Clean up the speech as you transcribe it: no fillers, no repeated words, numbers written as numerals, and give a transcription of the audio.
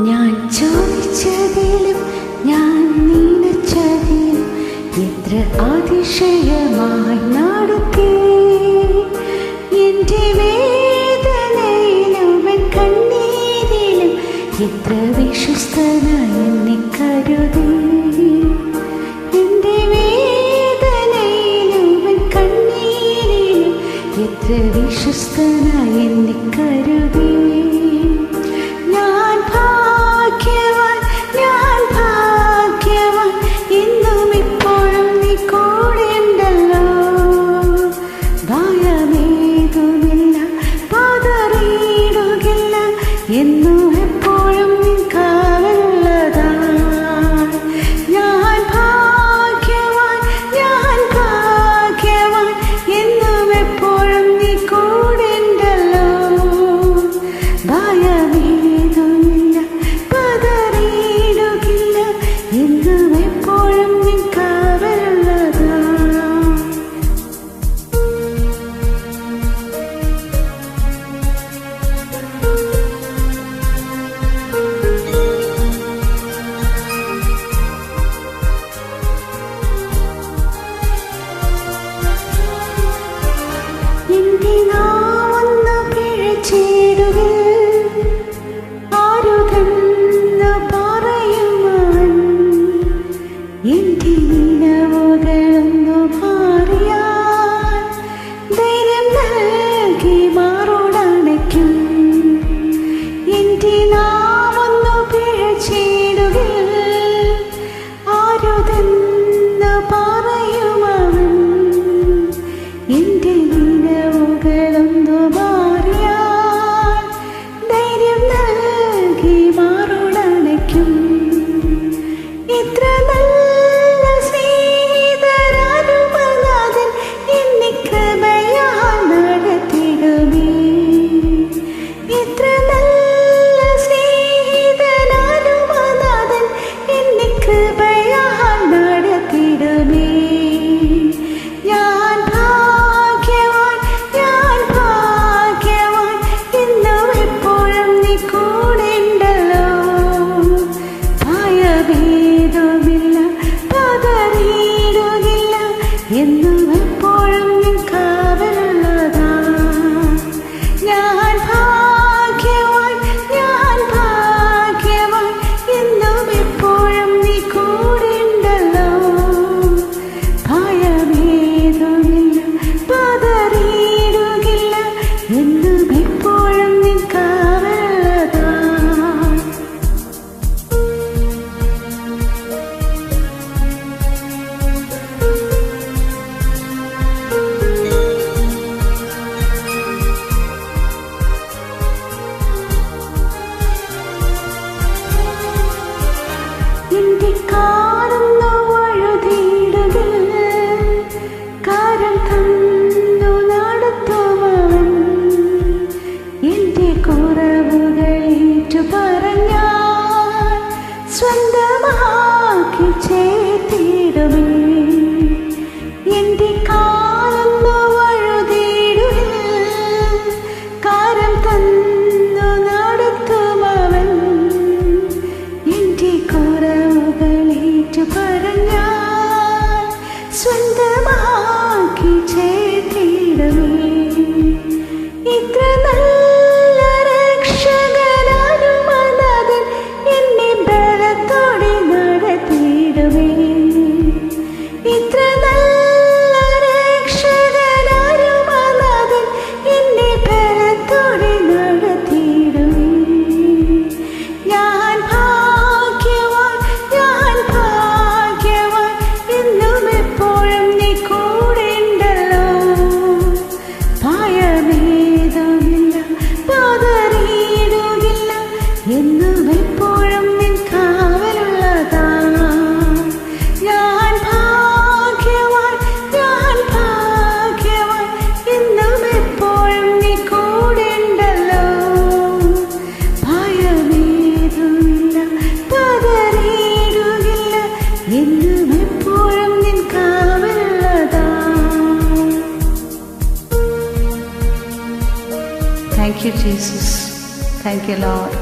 ഞാൻ ചോദിച്ചതിലും ഞാൻ നിനച്ചതിലും എത്ര അതിശയമായി നടത്തി. എൻ്റെ വേദനയിലും കണ്ണീരിലും എത്ര വിശ്വസ്തനായി എന്നെ കരുതി. എൻ്റെ വേദനയിലും കണ്ണീരിലും എത്ര വിശ്വസ്തനായി എന്നെ കരുതി. എന്നും എപ്പോഴും നീ കാവലുള്ളതാ. ഞാൻ ഭാഗ്യവാൻ, ഞാൻ ഭാഗ്യവാൻ, എന്നും എപ്പോഴും നീ കൂടെയുണ്ടല്ലോ. ഭയമേതുമില്ല, പതറിയിടുകില്ല, എന്നും എപ്പോഴും നീ കാവലുള്ളതാ. എന്നും എപ്പോഴും നീ കാവലുള്ളതാ. ഞാൻ ഭാഗ്യവാൻ, ഞാൻ ഭാഗ്യവാൻ, എന്നും എപ്പോഴും നീ കൂടെയുണ്ടല്ലോ. ഭയമേതുമില്ല, പതറിയിടുകില്ല, എന്നും എപ്പോഴും നീ കാവലുള്ളതാ. എൻ്റെ കാലൊന്നു വഴുതിയിടുകില്ല, കാരം തന്നു നടത്തുവവൻ. എൻ്റെ കുറവുകളേറ്റു പറഞ്ഞാൽ സ്വന്തമാക്കി ചേർത്തിടുമേ. എൻ്റെ കാലൊന്നു വഴുതിയിടുകില്ല, കാരം തന്നു നടത്തുവവൻ. എൻ്റെ കുറവുകളേറ്റു പറഞ്ഞാൽ സ്വന്തമാക്കി ചേർത്തിടുമേ. ഇത്ര നല്ല രക്ഷകനാനുമനാഥൻ എന്നെ ബലത്തോടെ നടത്തിയിടുമേ. ഇത്ര നല്ല രക്ഷകനാനുമനാഥൻ എന്നെ ബലത്തോടെ നടത്തിയിടുമേ. ഞാൻ ഭാഗ്യവാൻ, ഞാൻ ഭാഗ്യവാൻ, എന്നും എപ്പോഴും നീ കൂടെയുണ്ടല്ലോ. ഭയമേതുമില്ല, പതറിയിടുകില്ല, എന്നും എപ്പോഴും നീ കാവലുള്ളതാ. ഞാൻ ഭാഗ്യവാൻ, ഞാൻ ഭാഗ്യവാൻ, എന്നും എപ്പോഴും നീ കൂടെയുണ്ടല്ലോ. ഭയമേതുമില്ല, പതറിയിടുകില്ല, എന്നും എപ്പോഴും നീ കാവലുള്ളതാ. Thank you, Jesus. Thank you, Lord.